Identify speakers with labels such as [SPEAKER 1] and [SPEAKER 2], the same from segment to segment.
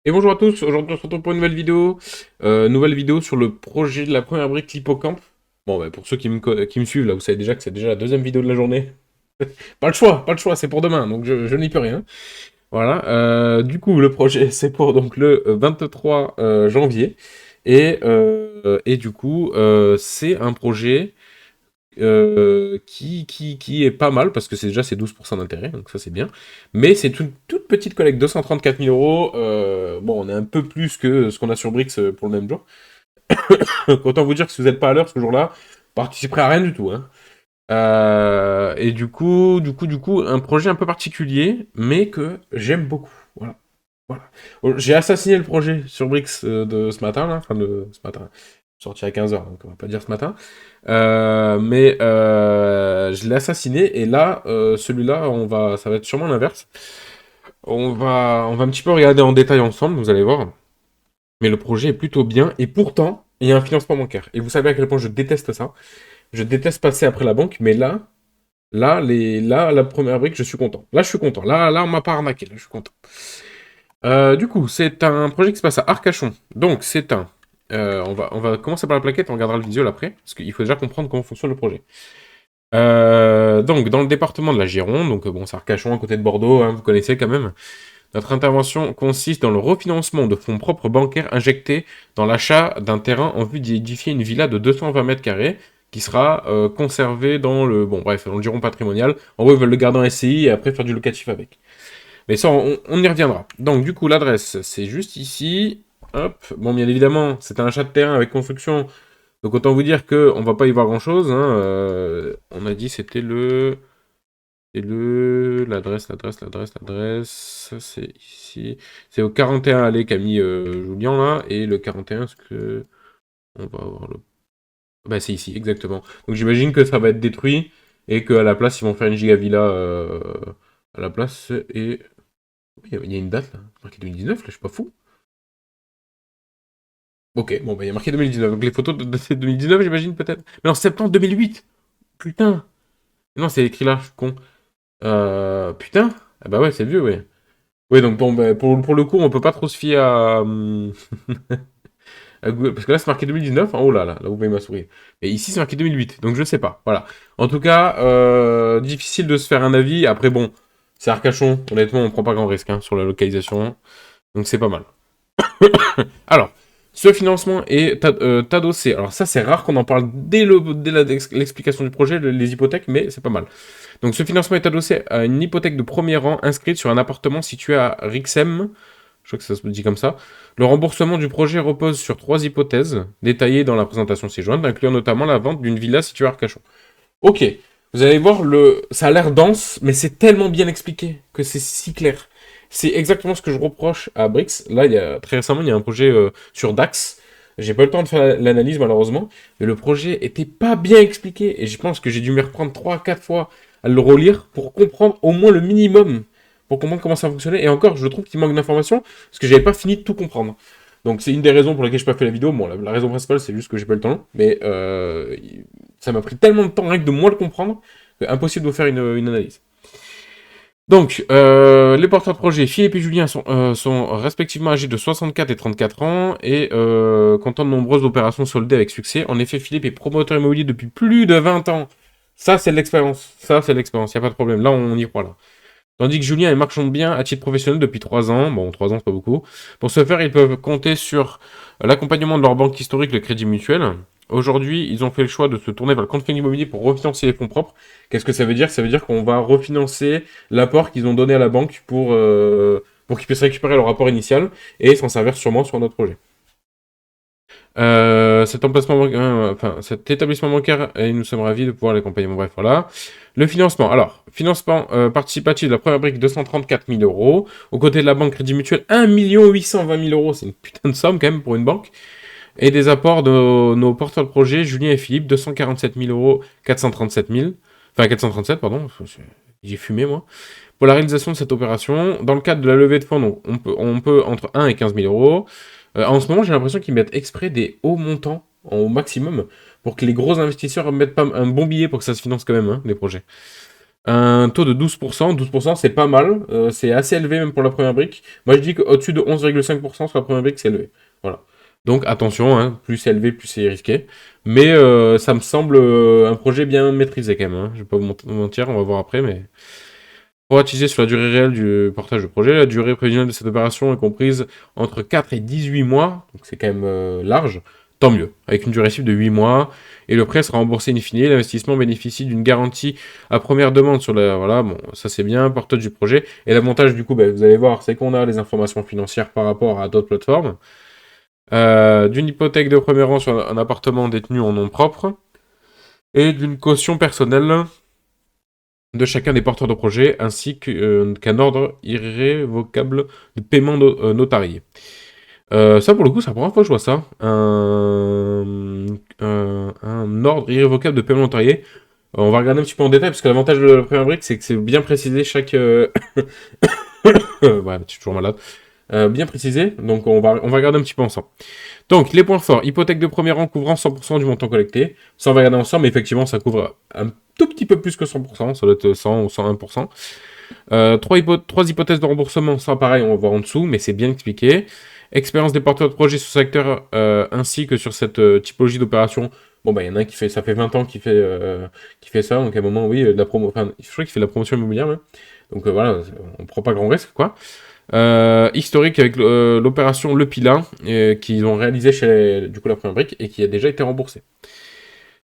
[SPEAKER 1] Et bonjour à tous, aujourd'hui on se retrouve pour une nouvelle vidéo sur le projet de la première brique l'hippocampe. Bon, bah, pour ceux qui me suivent, là, vous savez déjà que c'est déjà la deuxième vidéo de la journée. Pas le choix, c'est pour demain, donc je n'y peux rien. Voilà, du coup, le projet, c'est pour donc le 23 janvier. Et du coup, c'est un projet qui est pas mal, parce que c'est 12% d'intérêt, donc ça c'est bien. Mais c'est une toute petite collecte, 234 000 euros. Bon, on est un peu plus que ce qu'on a sur Brix pour le même jour. Donc autant vous dire que si vous n'êtes pas à l'heure ce jour-là, vous participerez à rien du tout, hein. Et du coup, un projet un peu particulier, mais que j'aime beaucoup. Voilà. Voilà. J'ai assassiné le projet sur Brix de ce matin, là, enfin de ce matin, sorti à 15 heures, donc on va pas dire ce matin. Mais je l'ai assassiné, et là, celui-là, ça va être sûrement l'inverse. On va un petit peu regarder en détail ensemble, vous allez voir. Mais le projet est plutôt bien, et pourtant, il y a un financement bancaire. Et vous savez à quel point je déteste ça. Je déteste passer après la banque, mais là, la première brique, je suis content. Là, je suis content. Là, on m'a pas arnaqué. Là, je suis content. Du coup, c'est un projet qui se passe à Arcachon. Donc, on va commencer par la plaquette, on regardera le visuel après, parce qu'il faut déjà comprendre comment fonctionne le projet. Donc, dans le département de la Gironde, donc bon, c'est Arcachon, à côté de Bordeaux, hein, vous connaissez quand même. Notre intervention consiste dans le refinancement de fonds propres bancaires injectés dans l'achat d'un terrain en vue d'y édifier une villa de 220 mètres carrés qui sera conservée dans le giron patrimonial. En gros, ils veulent le garder en SCI et après faire du locatif avec. Mais ça, on y reviendra. Donc, du coup, l'adresse, c'est juste ici. Hop. Bon, bien évidemment, c'est un achat de terrain avec construction. Donc, autant vous dire qu'on va pas y voir grand-chose, hein. On a dit c'était le... L'adresse, c'est ici. C'est au 41 allée Camille Julien, là. Et le 41, est-ce que... On va avoir le... Bah, c'est ici, exactement. Donc, j'imagine que ça va être détruit et qu'à la place, ils vont faire une gigavilla à la place. Et il y a une date là, marqué 2019, là, je suis pas fou. Ok, bon, bah, il y a marqué 2019. Donc les photos de c'est 2019, j'imagine, peut-être. Mais en septembre 2008. Putain. Non, c'est écrit là, je suis con. Putain. Ah bah ouais, c'est vieux, ouais. Oui, donc bon, bah, pour le coup, on peut pas trop se fier à Google. Parce que là, c'est marqué 2019. Oh là là, là, vous voyez ma souris. Et ici, c'est marqué 2008. Donc je sais pas. Voilà. En tout cas, difficile de se faire un avis. Après, bon, c'est Arcachon. Honnêtement, on prend pas grand risque hein, sur la localisation. Donc c'est pas mal. Alors, ce financement est adossé. Alors ça, c'est rare qu'on en parle dès l'explication du projet, les hypothèques, mais c'est pas mal. Donc ce financement est adossé à une hypothèque de premier rang inscrite sur un appartement situé à Rixem. Je crois que ça se dit comme ça. Le remboursement du projet repose sur 3 hypothèses, détaillées dans la présentation ci-jointe, incluant notamment la vente d'une villa située à Arcachon. Ok, vous allez voir, ça a l'air dense, mais c'est tellement bien expliqué que c'est si clair. C'est exactement ce que je reproche à Brix. Là, très récemment, il y a un projet sur Dax. J'ai pas eu le temps de faire l'analyse, malheureusement. Mais le projet était pas bien expliqué. Et je pense que j'ai dû me reprendre 3 4 fois à le relire pour comprendre au moins le minimum. Pour comprendre comment ça fonctionnait. Et encore, je trouve qu'il manque d'informations parce que j'avais pas fini de tout comprendre. Donc c'est une des raisons pour lesquelles je n'ai pas fait la vidéo. Bon, la raison principale, c'est juste que j'ai pas eu le temps. Mais ça m'a pris tellement de temps rien que de moi le comprendre que impossible de vous faire une analyse. Donc, les porteurs de projet, Philippe et Julien, sont respectivement âgés de 64 et 34 ans et comptant de nombreuses opérations soldées avec succès. En effet, Philippe est promoteur immobilier depuis plus de 20 ans. Ça, c'est de l'expérience. Ça, c'est de l'expérience. Il n'y a pas de problème. Là, on y croit, là. Tandis que Julien est marchand de biens à titre professionnel depuis 3 ans. Bon, 3 ans, c'est pas beaucoup. Pour ce faire, ils peuvent compter sur l'accompagnement de leur banque historique, le Crédit Mutuel. Aujourd'hui, ils ont fait le choix de se tourner vers le compte immobilier pour refinancer les fonds propres. Qu'est-ce que ça veut dire? Ça veut dire qu'on va refinancer l'apport qu'ils ont donné à la banque pour qu'ils puissent récupérer leur rapport initial et s'en servir sûrement sur notre projet. Cet établissement bancaire, et nous sommes ravis de pouvoir l'accompagner. Bon, bref, voilà. Le financement. Alors, financement participatif de la première brique, 234 000 euros. Aux côtés de la banque Crédit Mutuel, 1 820 000 euros. C'est une putain de somme quand même pour une banque. Et des apports de nos porteurs de projet, Julien et Philippe, 247 000 euros, 437 000. Enfin, 437, pardon. J'ai fumé, moi. Pour la réalisation de cette opération, dans le cadre de la levée de fonds, donc, on peut entre 1 et 15 000 euros. En ce moment, j'ai l'impression qu'ils mettent exprès des hauts montants au maximum pour que les gros investisseurs mettent pas un bon billet pour que ça se finance quand même, hein, les projets. Un taux de 12%. 12%, c'est pas mal. C'est assez élevé même pour la première brique. Moi, je dis qu'au-dessus de 11,5% sur la première brique, c'est élevé. Voilà. Donc attention, hein, plus c'est élevé, plus c'est risqué. Mais ça me semble un projet bien maîtrisé quand même, hein. Je vais pas vous mentir, on va voir après, mais... Pour attiser sur la durée réelle du portage de projet, la durée prévisionnelle de cette opération est comprise entre 4 et 18 mois, donc c'est quand même large, tant mieux, avec une durée cible de 8 mois, et le prêt sera remboursé in fine, l'investissement bénéficie d'une garantie à première demande sur la... Voilà, bon, ça c'est bien, portage du projet, et l'avantage du coup, vous allez voir, c'est qu'on a les informations financières par rapport à d'autres plateformes, d'une hypothèque de premier rang sur un appartement détenu en nom propre, et d'une caution personnelle de chacun des porteurs de projet, ainsi qu'un ordre irrévocable de paiement notarié. Ça, pour le coup, c'est la première fois que je vois ça. Un ordre irrévocable de paiement notarié. On va regarder un petit peu en détail, parce que l'avantage de la première brique, c'est que c'est bien précisé chaque... ouais, je suis toujours malade. Bien précisé, donc on va regarder un petit peu ensemble. Donc, les points forts. Hypothèque de premier rang couvrant 100% du montant collecté. Ça, on va regarder ensemble, mais effectivement, ça couvre un tout petit peu plus que 100%. Ça doit être 100 ou 101%. Trois hypothèses de remboursement. Ça, pareil, on va voir en dessous, mais c'est bien expliqué. Expérience des porteurs de projet sur ce secteur, ainsi que sur cette typologie d'opération. Bon, il y en a un qui fait, ça fait 20 ans qu'il fait ça, donc à un moment, oui, de la promo, enfin, je crois qu'il fait de la promotion immobilière, ouais. Donc voilà, on prend pas grand risque, quoi. Historique avec l'opération Le Pila, qu'ils ont réalisé chez du coup la première brique et qui a déjà été remboursé.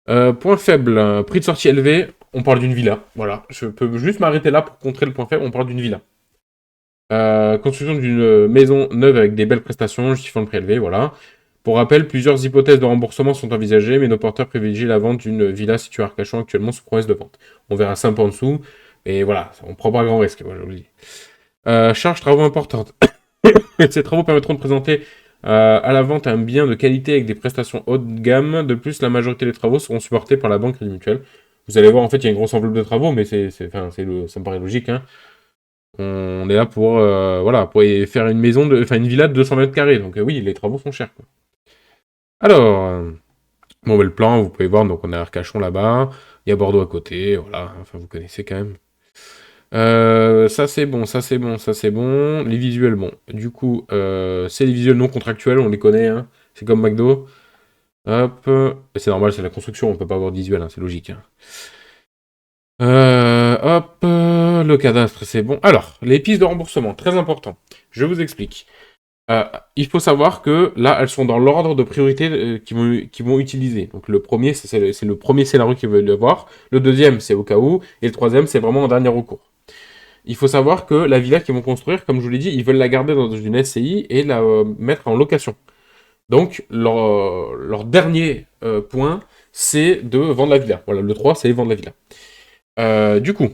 [SPEAKER 1] Point faible, prix de sortie élevé, on parle d'une villa. Voilà, je peux juste m'arrêter là pour contrer le point faible, on parle d'une villa. Construction d'une maison neuve avec des belles prestations, justifiant le prix élevé, voilà. Pour rappel, plusieurs hypothèses de remboursement sont envisagées, mais nos porteurs privilégient la vente d'une villa située à Arcachon actuellement sous promesse de vente. On verra ça un peu en dessous, et voilà, on prend pas grand risque, moi je vous le dis. Charges travaux importantes. Ces travaux permettront de présenter à la vente un bien de qualité avec des prestations haut de gamme. De plus, la majorité des travaux seront supportés par la banque Crédit Mutuelle. Vous allez voir, en fait, il y a une grosse enveloppe de travaux, mais ça me paraît logique, hein. On est là pour, voilà, pour faire une une villa de 200 mètres carrés. Donc oui, les travaux sont chers, quoi. Alors, bon, le plan, vous pouvez voir, donc on est à Arcachon là-bas. Il y a Bordeaux à côté, voilà. Enfin, vous connaissez quand même. Ça c'est bon, ça c'est bon, ça c'est bon. Les visuels, bon. Du coup, c'est les visuels non contractuels, on les connaît, hein. C'est comme McDo. Hop. C'est normal, c'est la construction, on peut pas avoir de visuel, hein, c'est logique, hein. Hop. Le cadastre, c'est bon. Alors, les pistes de remboursement, très important. Je vous explique. Il faut savoir que là, elles sont dans l'ordre de priorité qu'ils vont utiliser. Donc le premier, c'est le premier scénario qu'ils veulent avoir. Le deuxième, c'est au cas où. Et le troisième, c'est vraiment en dernier recours. Il faut savoir que la villa qu'ils vont construire, comme je vous l'ai dit, ils veulent la garder dans une SCI et la mettre en location. Donc, leur dernier point, c'est de vendre la villa. Voilà, le 3, c'est vendre la villa. Du coup,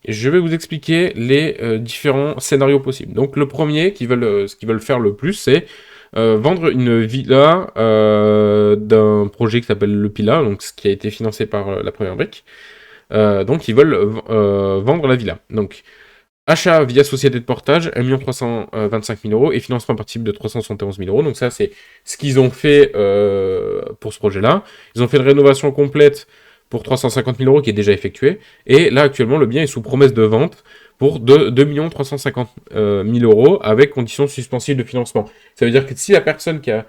[SPEAKER 1] je vais vous expliquer les différents scénarios possibles. Donc, le premier, ce qu'ils veulent faire le plus, c'est vendre une villa d'un projet qui s'appelle Le Pila, donc ce qui a été financé par la première brique. Donc, ils veulent vendre la villa. Donc, achat via société de portage, 1 325 000 euros et financement participe de 371 000 euros. Donc ça, c'est ce qu'ils ont fait pour ce projet-là. Ils ont fait une rénovation complète pour 350 000 euros qui est déjà effectuée. Et là, actuellement, le bien est sous promesse de vente pour 2 350 000 euros avec conditions suspensives de financement. Ça veut dire que si la personne qui a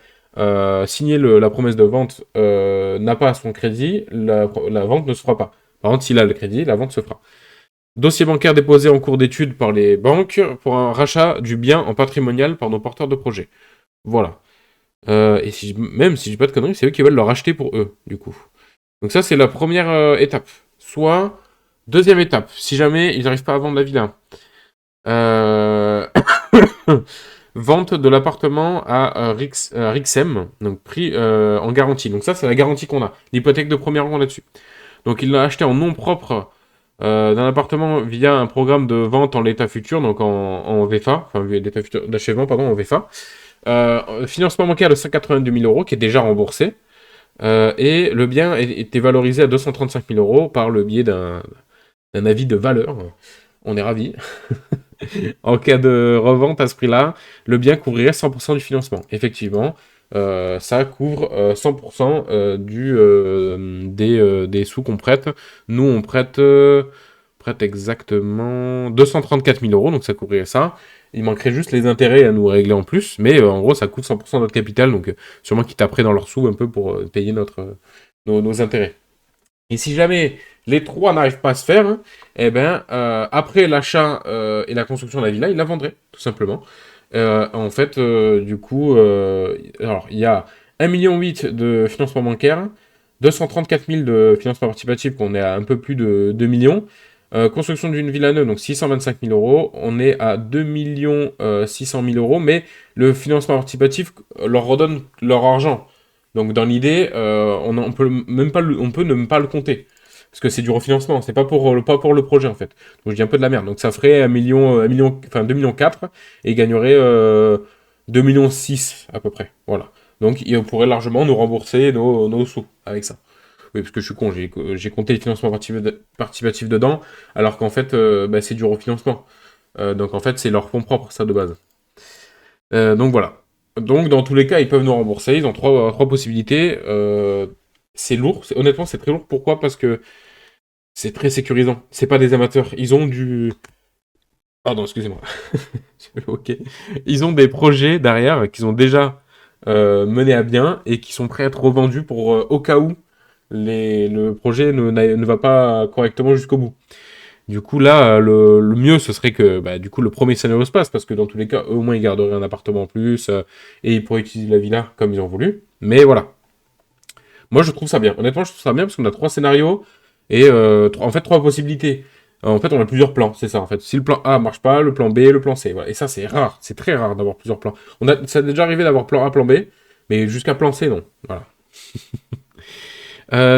[SPEAKER 1] signé la promesse de vente n'a pas son crédit, la vente ne se fera pas. Par contre, s'il a le crédit, la vente se fera. Dossier bancaire déposé en cours d'étude par les banques pour un rachat du bien en patrimonial par nos porteurs de projet. Voilà. Et même si je dis pas de conneries, c'est eux qui veulent le racheter pour eux, du coup. Donc ça, c'est la première étape. Soit, deuxième étape, si jamais ils n'arrivent pas à vendre la villa. Vente de l'appartement à Rixem, donc pris en garantie. Donc ça, c'est la garantie qu'on a. L'hypothèque de premier rang là-dessus. Donc il l'a acheté en nom propre d'un appartement via un programme de vente en l'état futur, donc en VFA, enfin l'état futur d'achèvement, pardon, en VFA. Financement bancaire de 182 000 euros qui est déjà remboursé. Et le bien était valorisé à 235 000 euros par le biais d'un avis de valeur. On est ravis. En cas de revente à ce prix-là, le bien couvrirait 100% du financement. Effectivement, ça couvre 100% des sous qu'on prête. Nous, on prête prête exactement 234 000 euros, donc ça couvrirait ça. Il manquerait juste les intérêts à nous régler en plus, mais en gros, ça coûte 100% de notre capital, donc sûrement qu'ils taperaient dans leurs sous un peu pour payer nos intérêts. Et si jamais les trois n'arrivent pas à se faire, hein, eh ben, après l'achat et la construction de la villa, ils la vendraient, tout simplement. En fait, du coup, alors, il y a 1,8 million de financement bancaire, 234 000 de financement participatif, on est à un peu plus de 2 millions. Construction d'une villa neuve, donc 625 000 euros. On est à 2 600 000 euros, mais le financement participatif leur redonne leur argent. Donc dans l'idée, on peut même pas on peut ne même pas le compter. Parce que c'est du refinancement, c'est pas pour le projet en fait. Donc je dis un peu de la merde. Donc ça ferait 1 million, enfin 2 millions 4 et ils gagneraient 2 millions 6 à peu près. Voilà. Donc ils pourraient largement nous rembourser nos sous avec ça. Oui, parce que je suis con, j'ai compté les financements participatifs dedans, alors qu'en fait, bah, c'est du refinancement. Donc en fait, c'est leur fonds propres, ça de base. Donc voilà. Donc dans tous les cas, ils peuvent nous rembourser. Ils ont trois possibilités. C'est lourd. Honnêtement, c'est très lourd. Pourquoi? Parce que c'est très sécurisant. C'est pas des amateurs. Ils ont du. Pardon, excusez-moi. Ok. Ils ont des projets derrière qu'ils ont déjà menés à bien et qui sont prêts à être revendus pour au cas où le projet ne va pas correctement jusqu'au bout. Du coup, là, le mieux, ce serait que bah, du coup, le premier scénario se passe, parce que dans tous les cas, eux, au moins, ils garderaient un appartement en plus, et ils pourraient utiliser la villa comme ils ont voulu. Mais voilà. Moi, je trouve ça bien. Honnêtement, je trouve ça bien, parce qu'on a trois scénarios, et en fait, trois possibilités. En fait, on a plusieurs plans, c'est ça, en fait. Si le plan A marche pas, le plan B, le plan C. Voilà. Et ça, c'est rare. C'est très rare d'avoir plusieurs plans. Ça a déjà arrivé d'avoir plan A, plan B, mais jusqu'à plan C, non. Voilà.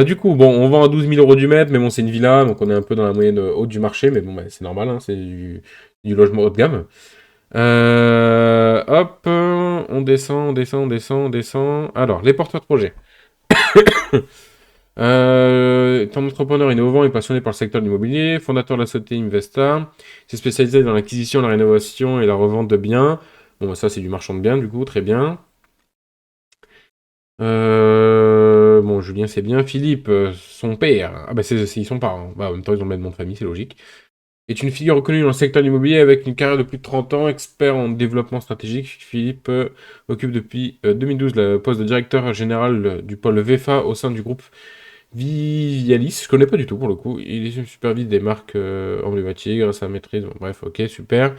[SPEAKER 1] Du coup, bon, on vend à 12 000 euros du mètre, mais bon, c'est une villa, donc on est un peu dans la moyenne haute du marché, mais bon, bah, c'est normal, hein, c'est du logement haut de gamme. Hop, on descend, on descend, on descend, on descend. Alors, les porteurs de projet. Est un entrepreneur innovant et passionné par le secteur de l'immobilier, fondateur de la société Investa, s'est spécialisé dans l'acquisition, la rénovation et la revente de biens. Bon, bah, ça, c'est du marchand de biens, du coup, très bien. Bon, Julien, c'est bien. Philippe, son père. Ah, bah, ils sont parents. Bah, en même temps, ils ont le même nom de famille, c'est logique. Est une figure reconnue dans le secteur immobilier avec une carrière de plus de 30 ans, expert en développement stratégique. Philippe occupe depuis 2012 le poste de directeur général du pôle VFA au sein du groupe Vialis. Je connais pas du tout pour le coup. Il supervise des marques emblématiques grâce à la maîtrise. Bon, bref, ok, super.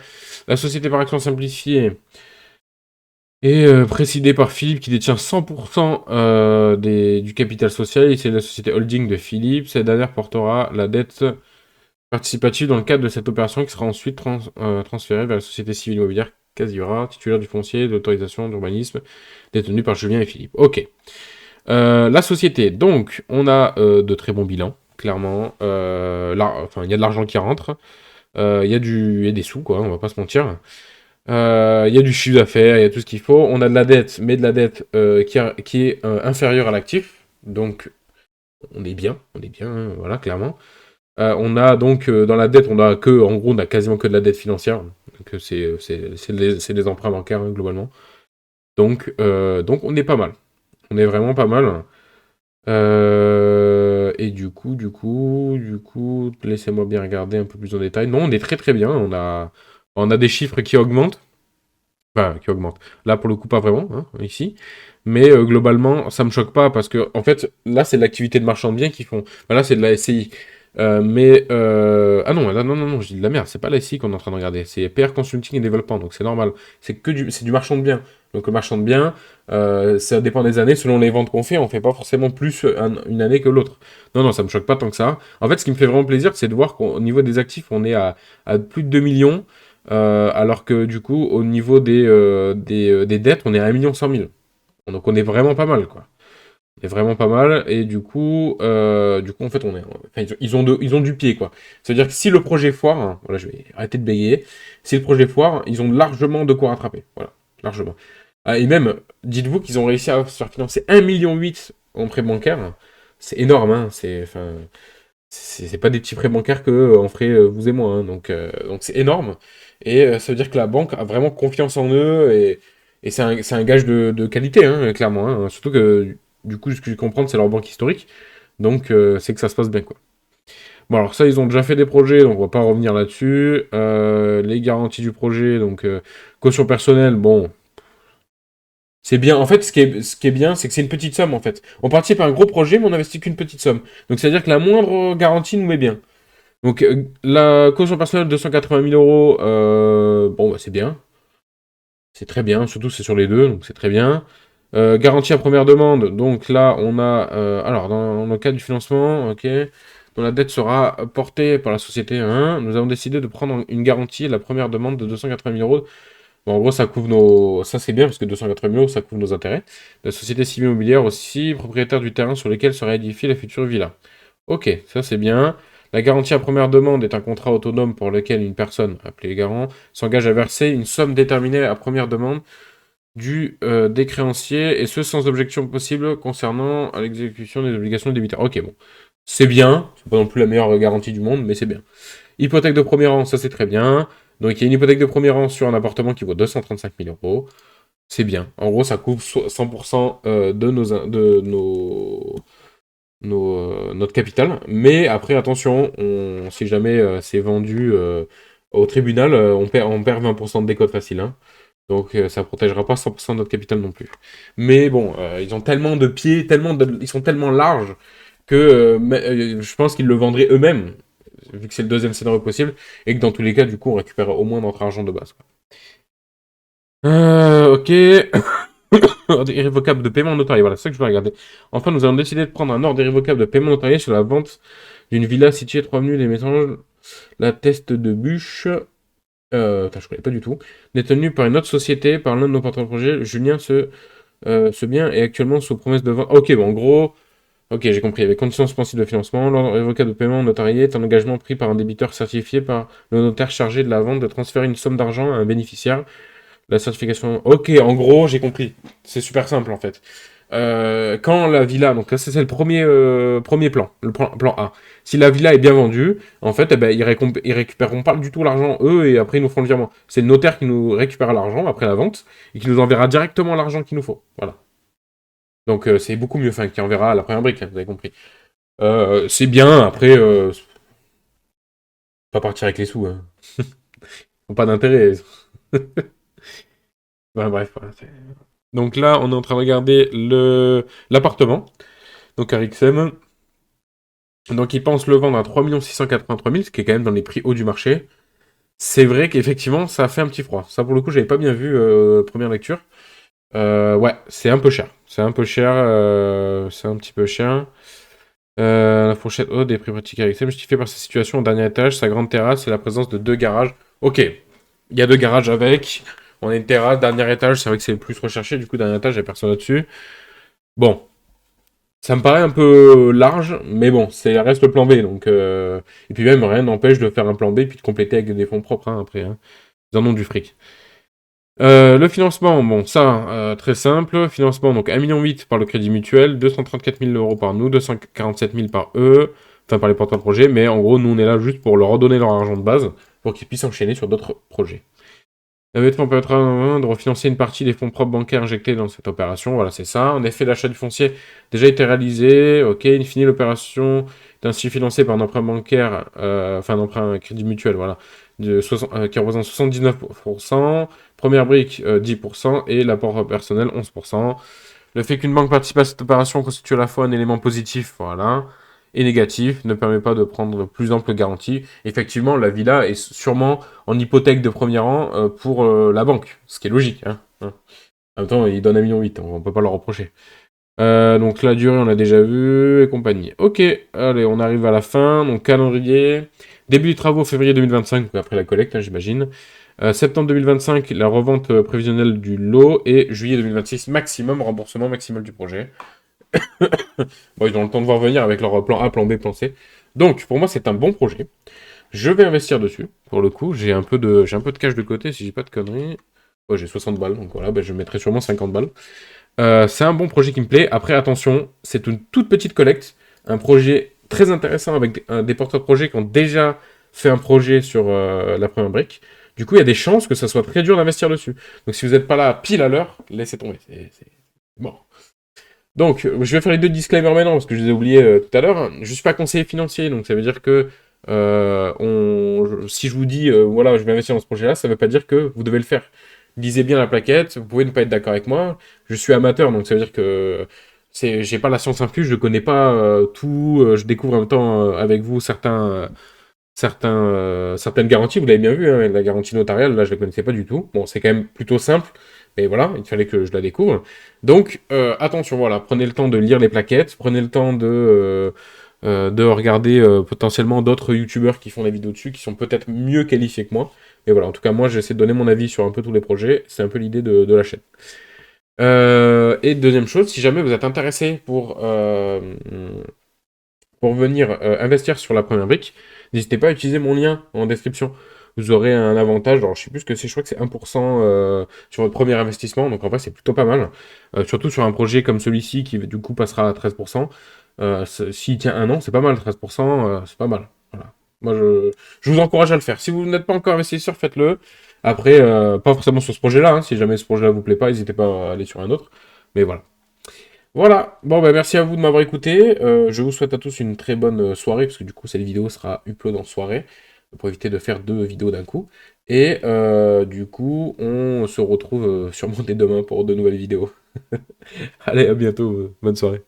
[SPEAKER 1] La société par action simplifiée. Et présidé par Philippe qui détient 100% du capital social, et c'est la société holding de Philippe. Cette dernière portera la dette participative dans le cadre de cette opération qui sera ensuite transférée vers la société civile immobilière Casira, titulaire du foncier, de l'autorisation d'urbanisme, détenue par Julien et Philippe. Ok. La société, donc, on a de très bons bilans, clairement. Enfin, il y a de l'argent qui rentre. Il y a des sous, quoi, on va pas se mentir. Il y a du chiffre d'affaires, il y a tout ce qu'il faut. On a de la dette, mais de la dette qui est inférieure à l'actif. Donc, on est bien, hein, voilà, clairement. On a donc, dans la dette, en gros, on a quasiment que de la dette financière. Donc, c'est des emprunts bancaires, hein, globalement. Donc, on est pas mal. On est vraiment pas mal. Et du coup, laissez-moi bien regarder un peu plus en détail. Non, on est très très bien. On a des chiffres qui augmentent. Enfin, qui augmente. Là, pour le coup, pas vraiment, hein, ici. Mais globalement, ça me choque pas parce que, en fait, là, c'est de l'activité de marchand de biens qui font. Enfin, là, c'est de la SCI. Ah non, là, non, non, non, je dis de la merde. C'est pas la SCI qu'on est en train de regarder. C'est PR Consulting et Développement. Donc, c'est normal. C'est du marchand de biens. Donc, le marchand de biens, ça dépend des années. Selon les ventes qu'on fait, on fait pas forcément plus une année que l'autre. Non, non, ça me choque pas tant que ça. En fait, ce qui me fait vraiment plaisir, c'est de voir qu'au niveau des actifs, on est à plus de 2 millions. Alors que du coup, au niveau des dettes, on est à 1 100 000. Donc on est vraiment pas mal, quoi. On est vraiment pas mal, et du coup en fait, enfin, ils ont du pied, quoi. C'est-à-dire que si le projet foire, hein, voilà, je vais arrêter de bégayer, si le projet foire, ils ont largement de quoi rattraper. Voilà, largement. Ah, et même, dites-vous qu'ils ont réussi à se faire financer 1,8 million en prêt bancaire. C'est énorme, hein. C'est pas des petits prêts bancaires que on ferait vous et moi, hein. Donc c'est énorme. Et ça veut dire que la banque a vraiment confiance en eux et c'est un gage de qualité, hein, clairement, hein. Surtout que du coup, ce que je comprends, c'est leur banque historique. Donc c'est que ça se passe bien, quoi. Bon, alors ça, ils ont déjà fait des projets, donc on va pas revenir là-dessus. Les garanties du projet, donc caution personnelle, bon, c'est bien. En fait, ce qui est bien, c'est que c'est une petite somme, en fait. On participe à un gros projet, mais on n'investit qu'une petite somme. Donc, c'est-à-dire que la moindre garantie nous met bien. Donc, la caution personnelle, 280 000 euros, bon, bah, c'est bien. C'est très bien, surtout c'est sur les deux, donc c'est très bien. Garantie à première demande, donc là, on a... alors, dans le cadre du financement, ok, dont la dette sera portée par la société 1, nous avons décidé de prendre une garantie à la première demande de 280 000 euros. Bon, en gros, ça couvre nos... Ça, c'est bien, parce que 280 000 euros, ça couvre nos intérêts. La société civile immobilière aussi, propriétaire du terrain sur lequel sera édifiée la future villa. Ok, ça c'est bien. La garantie à première demande est un contrat autonome pour lequel une personne, appelée garant, s'engage à verser une somme déterminée à première demande des créanciers, et ce sans objection possible concernant à l'exécution des obligations des débiteurs. Ok, bon. C'est bien, c'est pas non plus la meilleure garantie du monde, mais c'est bien. Hypothèque de premier rang, ça c'est très bien. Donc il y a une hypothèque de premier rang sur un appartement qui vaut 235 000 euros. C'est bien. En gros, ça couvre 100% de notre capital. Mais après, attention, si jamais c'est vendu au tribunal, on perd 20% de décote facile, hein. Donc ça ne protégera pas 100% de notre capital non plus. Mais bon, ils ont tellement de pieds, ils sont tellement larges que je pense qu'ils le vendraient eux-mêmes, vu que c'est le deuxième scénario possible, et que dans tous les cas, du coup, on récupère au moins notre argent de base, quoi. Ok. Ordre irrévocable de paiement notarié, voilà, c'est ça que je veux regarder. Enfin, nous avons décidé de prendre un ordre irrévocable de paiement notarié sur la vente d'une villa située 3 avenues des Mésanges, la Teste de Bûche. Je connais pas du tout. Détenue par une autre société, par l'un de nos partenaires de projet, Julien, ce bien est actuellement sous promesse de vente. Ok, bon, en gros, ok, j'ai compris. Avec conditions suspensives de financement, l'ordre irrévocable de paiement notarié est un engagement pris par un débiteur certifié par le notaire chargé de la vente de transférer une somme d'argent à un bénéficiaire. La certification. Ok, en gros, j'ai compris. C'est super simple en fait. Quand la villa, donc là c'est le premier plan, le plan A. Si la villa est bien vendue, en fait, eh ben, ils récupéreront pas du tout l'argent eux et après ils nous font le virement. C'est le notaire qui nous récupère l'argent après la vente et qui nous enverra directement l'argent qu'il nous faut. Voilà. Donc c'est beaucoup mieux, enfin qui enverra à la première brique, hein, vous avez compris. C'est bien, après, pas partir avec les sous, hein. Ils ont pas d'intérêt. Ouais, bref, voilà, donc là, on est en train de regarder l'appartement. Donc à Rixem. Donc ils pensent le vendre à 3 683 000, ce qui est quand même dans les prix hauts du marché. C'est vrai qu'effectivement, ça a fait un petit froid. Ça, pour le coup, j'avais pas bien vu première lecture. Ouais, c'est un peu cher. C'est un peu cher. C'est un petit peu cher. La fourchette haute des prix pratiques à Rixem, justifiée par sa situation au dernier étage, sa grande terrasse et la présence de 2 garages. Ok, il y a 2 garages avec. On a une terrasse, dernier étage, c'est vrai que c'est le plus recherché, du coup, dernier étage, il n'y a personne là-dessus. Bon, ça me paraît un peu large, mais bon, c'est reste le plan B, donc... Et puis même, rien n'empêche de faire un plan B, puis de compléter avec des fonds propres, hein, après, hein. Ils en ont du fric. Le financement, bon, ça, très simple. Financement, donc 1,8 million par le Crédit Mutuel, 234 000 euros par nous, 247 000 par eux, enfin par les porteurs de projets, mais en gros, nous, on est là juste pour leur redonner leur argent de base, pour qu'ils puissent enchaîner sur d'autres projets. L'endettement permettra de refinancer une partie des fonds propres bancaires injectés dans cette opération. Voilà, c'est ça. En effet, l'achat du foncier a déjà été réalisé. Ok, in fine, l'opération est ainsi financée par un emprunt bancaire, enfin un emprunt crédit mutuel, voilà, qui représente 79%. Première brique, 10%. Et l'apport personnel, 11%. Le fait qu'une banque participe à cette opération constitue à la fois un élément positif, voilà, et négatif, ne permet pas de prendre plus ample garantie. Effectivement, la villa est sûrement en hypothèque de premier rang pour la banque, ce qui est logique, hein. En même temps, ils donnent 1,8 million, on peut pas leur reprocher. Donc la durée, on l'a déjà vu, et compagnie. Ok, allez, on arrive à la fin, donc calendrier. Début des travaux, février 2025, donc après la collecte, hein, j'imagine. Septembre 2025, la revente prévisionnelle du lot, et juillet 2026, maximum, remboursement maximal du projet. Bon, ils ont le temps de voir venir avec leur plan A, plan B, plan C. Donc, pour moi, c'est un bon projet. Je vais investir dessus, pour le coup. J'ai un peu de cash de côté, si j'ai pas de conneries. Ouais, j'ai 60 balles, donc voilà, je mettrai sûrement 50 balles. C'est un bon projet qui me plaît. Après, attention, c'est une toute petite collecte. Un projet très intéressant avec des porteurs de projets qui ont déjà fait un projet sur la première brique. Du coup, il y a des chances que ça soit très dur d'investir dessus. Donc, si vous n'êtes pas là pile à l'heure, laissez tomber. C'est mort. Donc, je vais faire les deux disclaimers maintenant, parce que je les ai oubliés tout à l'heure. Je ne suis pas conseiller financier, donc ça veut dire que Si je vous dis, voilà, je vais investir dans ce projet-là, ça ne veut pas dire que vous devez le faire. Lisez bien la plaquette, vous pouvez ne pas être d'accord avec moi. Je suis amateur, donc ça veut dire que j'ai pas la science infuse, je connais pas tout, je découvre en même temps avec vous certaines garanties. Vous l'avez bien vu, hein, la garantie notariale, là, je la connaissais pas du tout. Bon, c'est quand même plutôt simple, mais voilà, il fallait que je la découvre. Donc, attention, voilà, prenez le temps de lire les plaquettes, prenez le temps de regarder potentiellement d'autres youtubeurs qui font des vidéos dessus, qui sont peut-être mieux qualifiés que moi. Mais voilà, en tout cas, moi, j'essaie de donner mon avis sur un peu tous les projets. C'est un peu l'idée de la chaîne. Et deuxième chose, si jamais vous êtes intéressé pour venir investir sur la première brique, n'hésitez pas à utiliser mon lien en description. Vous aurez un avantage, alors je sais plus ce que c'est, je crois que c'est 1% sur votre premier investissement, donc en vrai c'est plutôt pas mal. Surtout sur un projet comme celui-ci qui du coup passera à 13%. S'il tient un an, c'est pas mal, 13%, c'est pas mal. Voilà. Moi je vous encourage à le faire. Si vous n'êtes pas encore investisseur, faites-le. Après, pas forcément sur ce projet-là, hein. Si jamais ce projet-là vous plaît pas, n'hésitez pas à aller sur un autre. Mais voilà. Voilà, bon bah merci à vous de m'avoir écouté. Je vous souhaite à tous une très bonne soirée, parce que du coup cette vidéo sera upload en soirée, pour éviter de faire deux vidéos d'un coup. Et du coup, on se retrouve sûrement dès demain pour de nouvelles vidéos. Allez, à bientôt, bonne soirée.